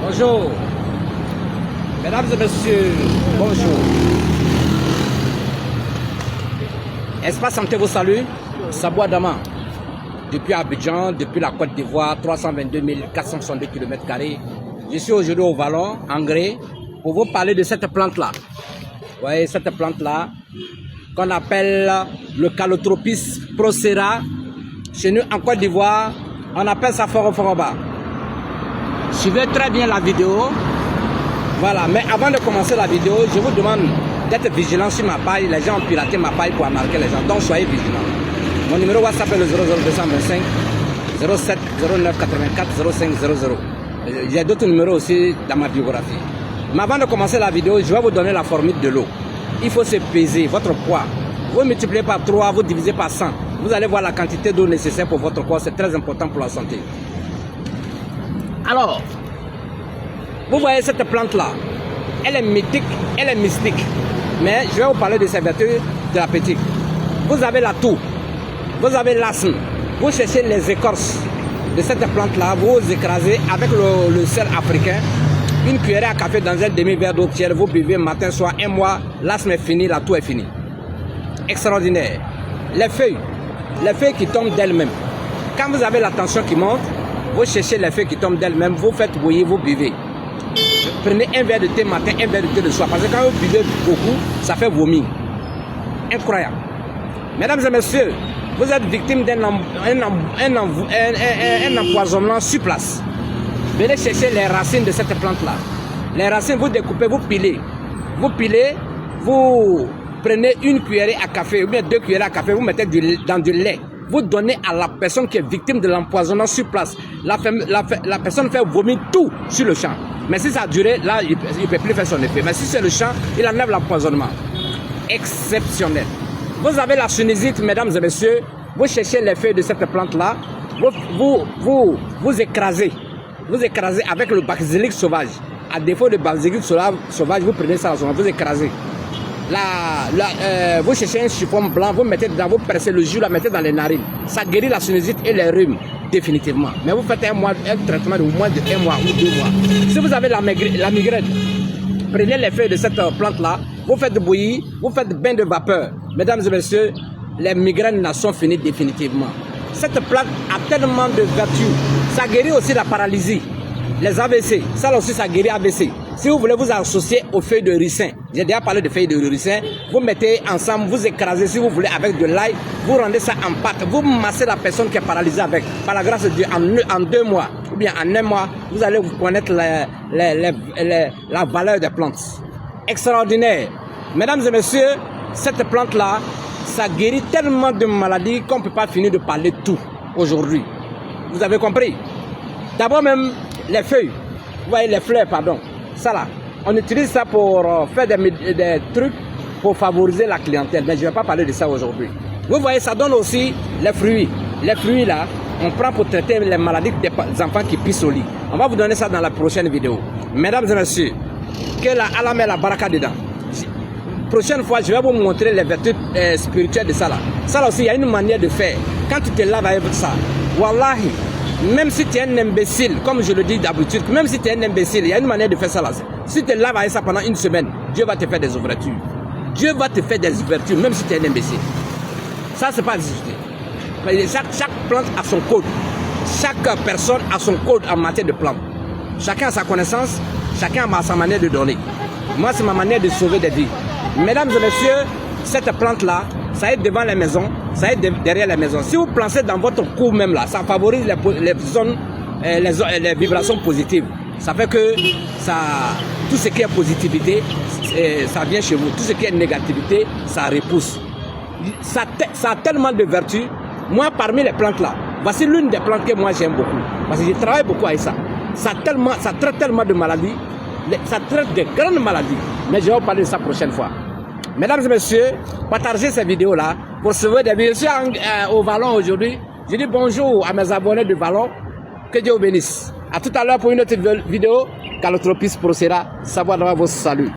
Bonjour. Mesdames et messieurs, bonjour. Espace Santé vous salue. Sabou Adama. Depuis Abidjan, depuis la Côte d'Ivoire, 322 462 km². Je suis aujourd'hui au Vallon, en Gré, pour vous parler de cette plante-là. Vous voyez cette plante-là, qu'on appelle le Calotropis procera. Chez nous, en Côte d'Ivoire, on appelle ça Foroba. Suivez très bien la vidéo. Voilà, mais avant de commencer la vidéo, je vous demande d'être vigilant sur ma page. Les gens ont piraté ma page pour marquer les gens, donc soyez vigilants. Mon numéro WhatsApp est le 00225 07 09 84 05 00. J'ai d'autres numéros aussi dans ma biographie. Mais avant de commencer la vidéo, je vais vous donner la formule de l'eau. Il faut se peser votre poids. Vous multipliez par 3, vous divisez par 100. Vous allez voir la quantité d'eau nécessaire pour votre corps. C'est très important pour la santé. Alors, vous voyez cette plante-là. Elle est mythique, elle est mystique. Mais je vais vous parler de ses vertus thérapeutiques. Vous avez la toux, vous avez l'asthme. Vous cherchez les écorces de cette plante-là, vous écrasez avec le sel africain. Une cuillerée à café dans un demi-verre d'eau tiède, vous buvez matin, soir, un mois, l'asthme est fini, la toux est finie. Extraordinaire. Les feuilles qui tombent d'elles-mêmes. Quand vous avez la tension qui monte, vous cherchez les feuilles qui tombent d'elles-mêmes, vous faites bouillir, vous buvez. Prenez un verre de thé matin, un verre de thé le soir, parce que quand vous buvez beaucoup, ça fait vomir. Incroyable. Mesdames et messieurs, vous êtes victime d'un empoisonnement sur place. Venez chercher les racines de cette plante-là. Les racines, vous découpez, vous pilez. Vous pilez, vous prenez une cuillerée à café ou bien 2 cuillerées à café, vous mettez dans du lait. Vous donnez à la personne qui est victime de l'empoisonnement sur place. La personne fait vomir tout sur le champ. Mais si ça a duré, là, il ne peut plus faire son effet. Mais si c'est le champ, il enlève l'empoisonnement. Exceptionnel. Vous avez la sinusite, mesdames et messieurs. Vous cherchez les feuilles de cette plante-là. Vous écrasez. Vous écrasez avec le basilic sauvage. À défaut de basilic sauvage, vous prenez ça, vous écrasez. Vous cherchez un chiffon blanc, vous mettez dedans, vous pressez le jus, la mettez dans les narines. Ça guérit la sinusite et les rhumes, définitivement. Mais vous faites un traitement de moins de 1 mois ou 2 mois. Si vous avez la migraine, prenez les feuilles de cette plante-là, vous faites bouillir, vous faites bain de vapeur. Mesdames et messieurs, les migraines sont finies définitivement. Cette plante a tellement de vertus. Ça guérit aussi la paralysie, les AVC. Ça aussi, ça guérit AVC. Si vous voulez vous associer aux feuilles de ricin, j'ai déjà parlé de feuilles de ricin, vous mettez ensemble, vous écrasez si vous voulez avec de l'ail, vous rendez ça en pâte, vous massez la personne qui est paralysée avec. Par la grâce de Dieu, en 2 mois ou bien en 1 mois, vous allez vous connaître la valeur des plantes. Extraordinaire. Mesdames et messieurs, cette plante-là, ça guérit tellement de maladies qu'on ne peut pas finir de parler de tout aujourd'hui. Vous avez compris? D'abord même, les feuilles, vous voyez les fleurs, pardon. Ça là, on utilise ça pour faire des trucs pour favoriser la clientèle. Mais je ne vais pas parler de ça aujourd'hui. Vous voyez, ça donne aussi les fruits. Les fruits là, on prend pour traiter les maladies des enfants qui pissent au lit. On va vous donner ça dans la prochaine vidéo. Mesdames et messieurs, que Allah met la baraka dedans. Prochaine fois, je vais vous montrer les vertus spirituelles de ça là. Ça là aussi, il y a une manière de faire. Quand tu te laves avec ça, wallahi, même si tu es un imbécile, comme je le dis d'habitude, même si tu es un imbécile, il y a une manière de faire ça là. Si tu te laves avec ça pendant 1 semaine, Dieu va te faire des ouvertures. Dieu va te faire des ouvertures, même si tu es un imbécile. Ça, c'est pas discuté. Chaque plante a son code. Chaque personne a son code en matière de plantes. Chacun a sa connaissance, chacun a sa manière de donner. Moi, c'est ma manière de sauver des vies. Mesdames et messieurs, cette plante-là, ça aide devant les maisons, ça aide derrière les maisons. Si vous plantez dans votre cour même là, ça favorise les vibrations positives. Ça fait que tout ce qui est positivité, ça vient chez vous. Tout ce qui est négativité, ça repousse. Ça a tellement de vertus. Moi, parmi les plantes là, voici l'une des plantes que moi j'aime beaucoup. Parce que je travaille beaucoup avec ça. Ça traite tellement de maladies. Ça traite de grandes maladies. Mais je vais vous parler de ça la prochaine fois. Mesdames et messieurs, partagez ces vidéos-là pour sauver des vies. Je suis au Vallon aujourd'hui. Je dis bonjour à mes abonnés du Vallon. Que Dieu vous bénisse. A tout à l'heure pour une autre vidéo. Calotropis procera. Savoir d'avoir vos saluts.